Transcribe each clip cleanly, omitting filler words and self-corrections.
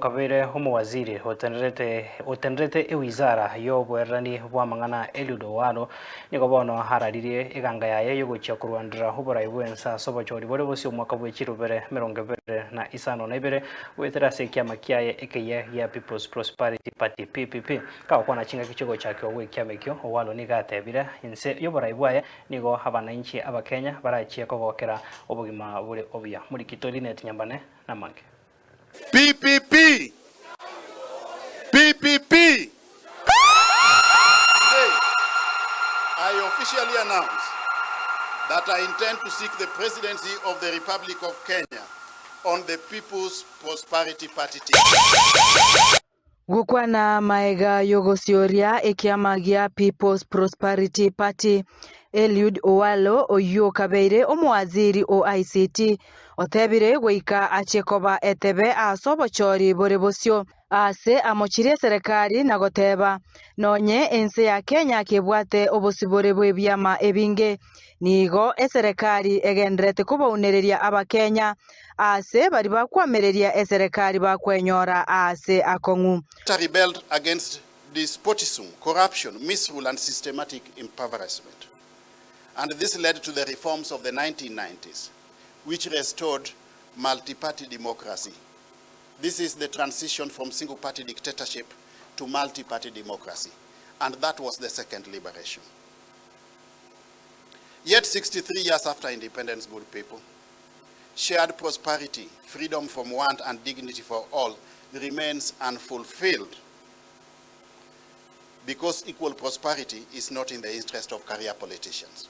kabere homo waziri otenderete wizara yo bwerani bwa mang'ana Eliud wano niko bono hararirie Eganga yaye yogochia kurwandira Oborai Bwense sobochori bore bose omwaka bwechirubere 25 na ibere wetera sekiama kiaye ekeye ya People's Prosperity Party PPP kwa chinga kichogo chake owe kiamekyo owalo nigatebire INSE Oborai BWAYE nigo abananchi ABAKENYA barachia kogokera obugima bure obuya muri kitolinet nyambane na mange PPP! PPP! Today, I officially announce that I intend to seek the presidency of the Republic of Kenya on the People's Prosperity Party ticket. Gukwana maega yogosioria ekiama gia People's Prosperity Party Eliud Owalo oyo kabeire omwaziri o ICT otebire goika achekoba etebe asobochori bore bosio ase amochire serikali na goteba nonye ense ya Kenya kebwate obosibore bwe byama ebinge nigo eserikali egendrete kubaunereria ABAKENYA ase bari bakwamereria eserikali bakwenyora ase akong'u. Rebelled against despotism, corruption, misrule and systematic impoverishment. And this led to the reforms of the 1990s, which restored multi-party democracy. This is the transition from single-party dictatorship to multi-party democracy. And that was the second liberation. Yet 63 years after independence, good people, shared prosperity, freedom from want and dignity for all remains unfulfilled because equal prosperity is not in the interest of career politicians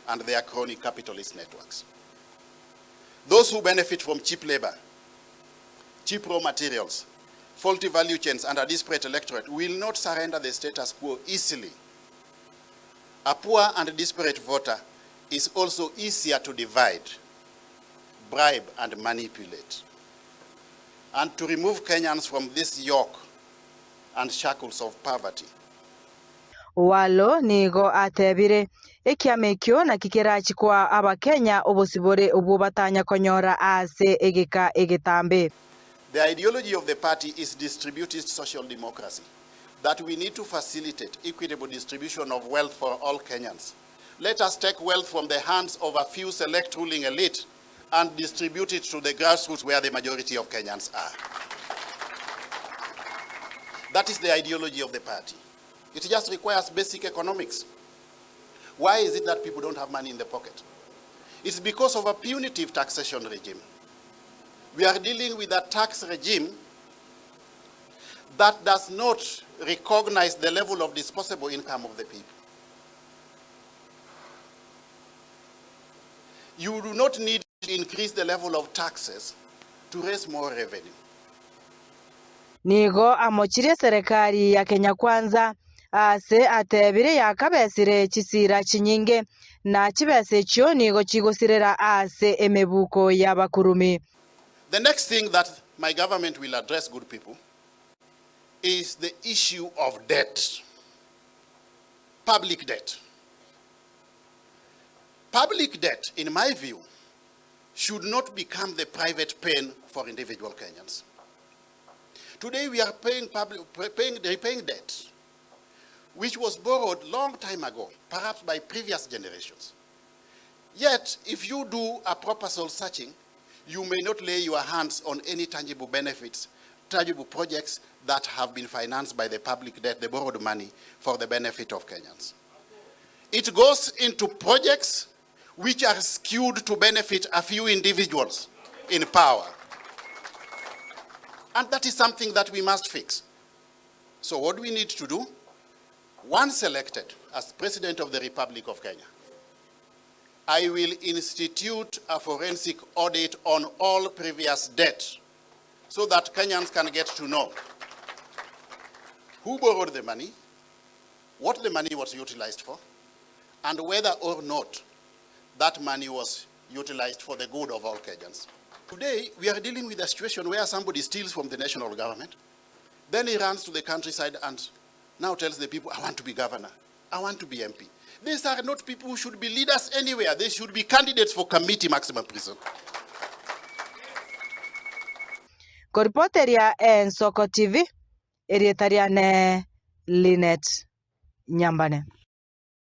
and their crony capitalist networks. Those who benefit from cheap labor, cheap raw materials, faulty value chains, and a disparate electorate will not surrender the status quo easily. A poor and disparate voter is also easier to divide, bribe, and manipulate. And to remove Kenyans from this yoke and shackles of poverty. Walo nigo atebire ekiamekyo na kikerachi kwa ABAKENYA obosibore obubatanya konyora ase egeka egetambe. The ideology of the party is distributive social democracy, that we need to facilitate equitable distribution of wealth for all Kenyans. Let us take wealth from the hands of a few select ruling elite and distribute it to the grassroots where the majority of Kenyans are. That is the ideology of the party. It just requires basic economics. Why is it that people don't have money in the pocket? It's because of a punitive taxation regime. We are dealing with a tax regime that does not recognize the level of disposable income of the people. You do not need to increase the level of taxes to raise more revenue. Nigo amochire serikali ya Kenya Kwanza ase atebire yakabesire chisira chinyinge na chibese chyo nigo chigosirera ase emebuko y'abakurumi. The next thing that my government will address, good people, is the issue of debt. Public debt. Public debt, in my view, should not become the private pain for individual Kenyans. Today we are repaying debt, which was borrowed long time ago, perhaps by previous generations. Yet, if you do a proper soul searching, you may not lay your hands on any tangible benefits, tangible projects that have been financed by the public debt, the borrowed money, for the benefit of Kenyans. It goes into projects which are skewed to benefit a few individuals in power. And that is something that we must fix. So what do we need to do? Once elected as President of the Republic of Kenya, I will institute a forensic audit on all previous debt so that Kenyans can get to know who borrowed the money, what the money was utilized for, and whether or not that money was utilized for the good of all Kenyans. Today, we are dealing with a situation where somebody steals from the national government, then he runs to the countryside and now tells the people, I want to be governor, I want to be MP. These are not people who should be leaders anywhere. They should be candidates for committee maximum prison. Koripoteria Soko TV erietaria ne Linet Nyambane.